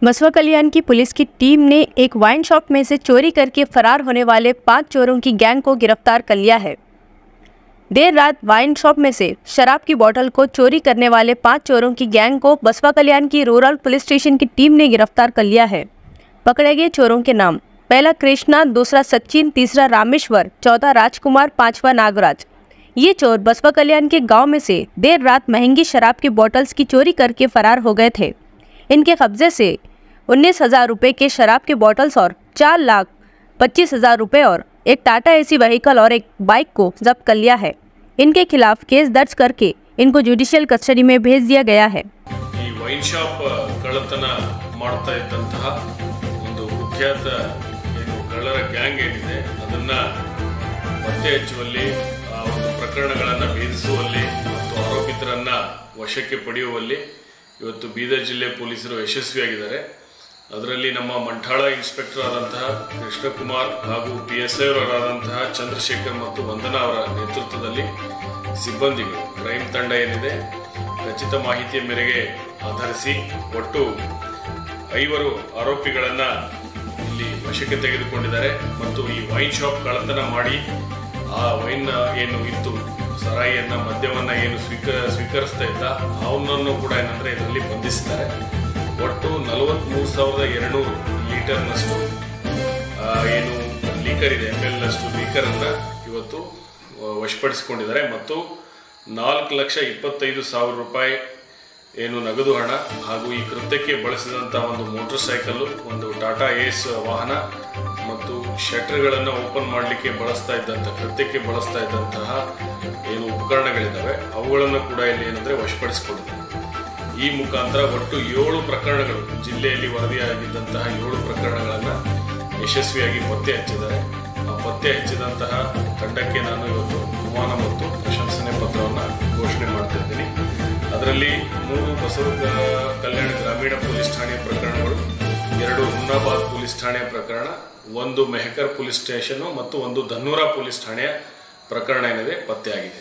बसवा कल्याण की पुलिस की टीम ने एक वाइन शॉप में से चोरी करके फरार होने वाले 5 चोरों की गैंग को गिरफ्तार कर लिया है। देर रात वाइन शॉप में से शराब की बोतल को चोरी करने वाले 5 चोरों की गैंग को बसवा कल्याण की रूरल पुलिस स्टेशन की टीम ने गिरफ्तार कर लिया है। पकड़े गए चोरों के नाम: पहला कृष्णा, दूसरा सचिन, तीसरा रामेश्वर, चौथा राजकुमार, पांचवा नागराज। ये चोर बसवा कल्याण के गांव में से देर रात महंगी शराब की बोतल्स की चोरी करके फरार हो गए थे। इनके कब्जे से 19,000 रुपये के शराब के बॉटल्स और 4,25,000 रुपये और एक टाटा एसी व्हीकल और एक बाइक को जब्त कर लिया है। इनके खिलाफ केस दर्ज करके इनको जुडिशियल कस्टडी में भेज दिया गया है। ವೈನ್ ಶಾಪ್ ಕಳ್ಳತನ ಮಾಡ್ತಾ ಇದ್ದಂತಹ ಒಂದು ಕುಖ್ಯಾತ ಕಳ್ಳರ ಗ್ಯಾಂಗ್ ಏನಿದೆ ಅದನ್ನ ಪತ್ತೆ ಹಚ್ಚುವಲ್ಲಿ ಒಂದು ಪ್ರಕರಣಗಳನ್ನು ಭೇದಿಸುವಲ್ಲಿ ಮತ್ತು ಆರೋಪಿತರನ್ನ ವಶಕ್ಕೆ ಪಡೆಯುವಲ್ಲಿ ಇವತ್ತು ಬೀದರ್ ಜಿಲ್ಲೆ ಪೊಲೀಸರು ಯಶಸ್ವಿಯಾಗಿದ್ದಾರೆ। ಅದರಲ್ಲಿ ನಮ್ಮ ಮಂಠಾಳ ಇನ್ಸ್ಪೆಕ್ಟರ್ ಆದಂತಹ ಕೃಷ್ಣಕುಮಾರ್ ಹಾಗೂ PSI ಅವರಾದಂತಹ ಚಂದ್ರಶೇಖರ್ ಮತ್ತು ವಂದನಾ ಅವರ ನೇತೃತ್ವದಲ್ಲಿ ಸಿಬ್ಬಂದಿಗಳು ಕ್ರೈಮ್ ತಂಡ ಏನಿದೆ ಖಚಿತ ಮಾಹಿತಿಯ ಮೇರೆಗೆ ಆಧರಿಸಿ ಒಟ್ಟು 5 ಆರೋಪಿಗಳನ್ನು ಇಲ್ಲಿ ವಶಕ್ಕೆ ತೆಗೆದುಕೊಂಡಿದ್ದಾರೆ ಮತ್ತು ಈ ವೈನ್ ಶಾಪ್ ಕಳ್ಳತನ ಮಾಡಿ ಆ ವೈನ್ ಏನು ಇತ್ತು ಸರಾಯಿಯನ್ನ ಮದ್ಯವನ್ನ ಏನು ಸ್ವೀಕರಿಸ್ತಾ ಇದ್ದ ಅವನನ್ನು ಕೂಡ ಏನಂದ್ರೆ ಇದರಲ್ಲಿ ಬಂಧಿಸಿದ್ದಾರೆ। ಒಟ್ಟು 43,200 ಲೀಟರ್ನಷ್ಟು ಏನು ಲೀಕರ್ ಇದೆ ML ನಷ್ಟು ಲೀಕರ್ ಅನ್ನ ಇವತ್ತು ವಶಪಡಿಸಿಕೊಂಡಿದ್ದಾರೆ ಮತ್ತು 4,25,000 ರೂಪಾಯಿ ಏನು ನಗದು ಹಣ ಹಾಗೂ ಈ ಕೃತ್ಯಕ್ಕೆ ಬಳಸಿದಂತಹ ಒಂದು ಮೋಟಾರ್ ಸೈಕಲ್, ಒಂದು ಟಾಟಾ ಏಸ್ ವಾಹನ ಮತ್ತು ಶಟರ್ಗಳನ್ನು ಓಪನ್ ಮಾಡಲಿಕ್ಕೆ ಕೃತ್ಯಕ್ಕೆ ಬಳಸ್ತಾ ಇದ್ದಂತಹ ಏನು ಉಪಕರಣಗಳಿದ್ದಾವೆ ಅವುಗಳನ್ನು ಕೂಡ ಇಲ್ಲಿ ಏನಂದ್ರೆ ವಶಪಡಿಸಿಕೊಂಡಿದ್ದಾರೆ। ಈ ಮುಖಾಂತರ ಒಟ್ಟು 7 ಪ್ರಕರಣಗಳು ಜಿಲ್ಲೆಯಲ್ಲಿ ವರದಿಯಾಗಿದ್ದಂತಹ 7 ಪ್ರಕರಣಗಳನ್ನು ಯಶಸ್ವಿಯಾಗಿ ಪತ್ತೆ ಹಚ್ಚಿದ್ದಾರೆ। ಆ ಪತ್ತೆ ಹಚ್ಚಿದಂತಹ ತಂಡಕ್ಕೆ ನಾನು ಇವತ್ತು ಬಹುಮಾನ ಮತ್ತು ಪ್ರಶಂಸನೆ ಪತ್ರವನ್ನು ಘೋಷಣೆ ಮಾಡ್ತಾ ಇದ್ದೀನಿ। ಅದರಲ್ಲಿ 3 ಬಸವ ಕಲ್ಯಾಣ ಗ್ರಾಮೀಣ ಪೊಲೀಸ್ ಠಾಣೆಯ ಪ್ರಕರಣಗಳು, 2 ಹುಮ್ನಾಬಾದ್ ಪೊಲೀಸ್ ಠಾಣೆಯ ಪ್ರಕರಣ, 1 ಮೆಹಕರ್ ಪೊಲೀಸ್ ಸ್ಟೇಷನ್ ಮತ್ತು 1 ಧನ್ನೂರ ಪೊಲೀಸ್ ಠಾಣೆಯ ಪ್ರಕರಣ ಏನಿದೆ ಪತ್ತೆಯಾಗಿದೆ।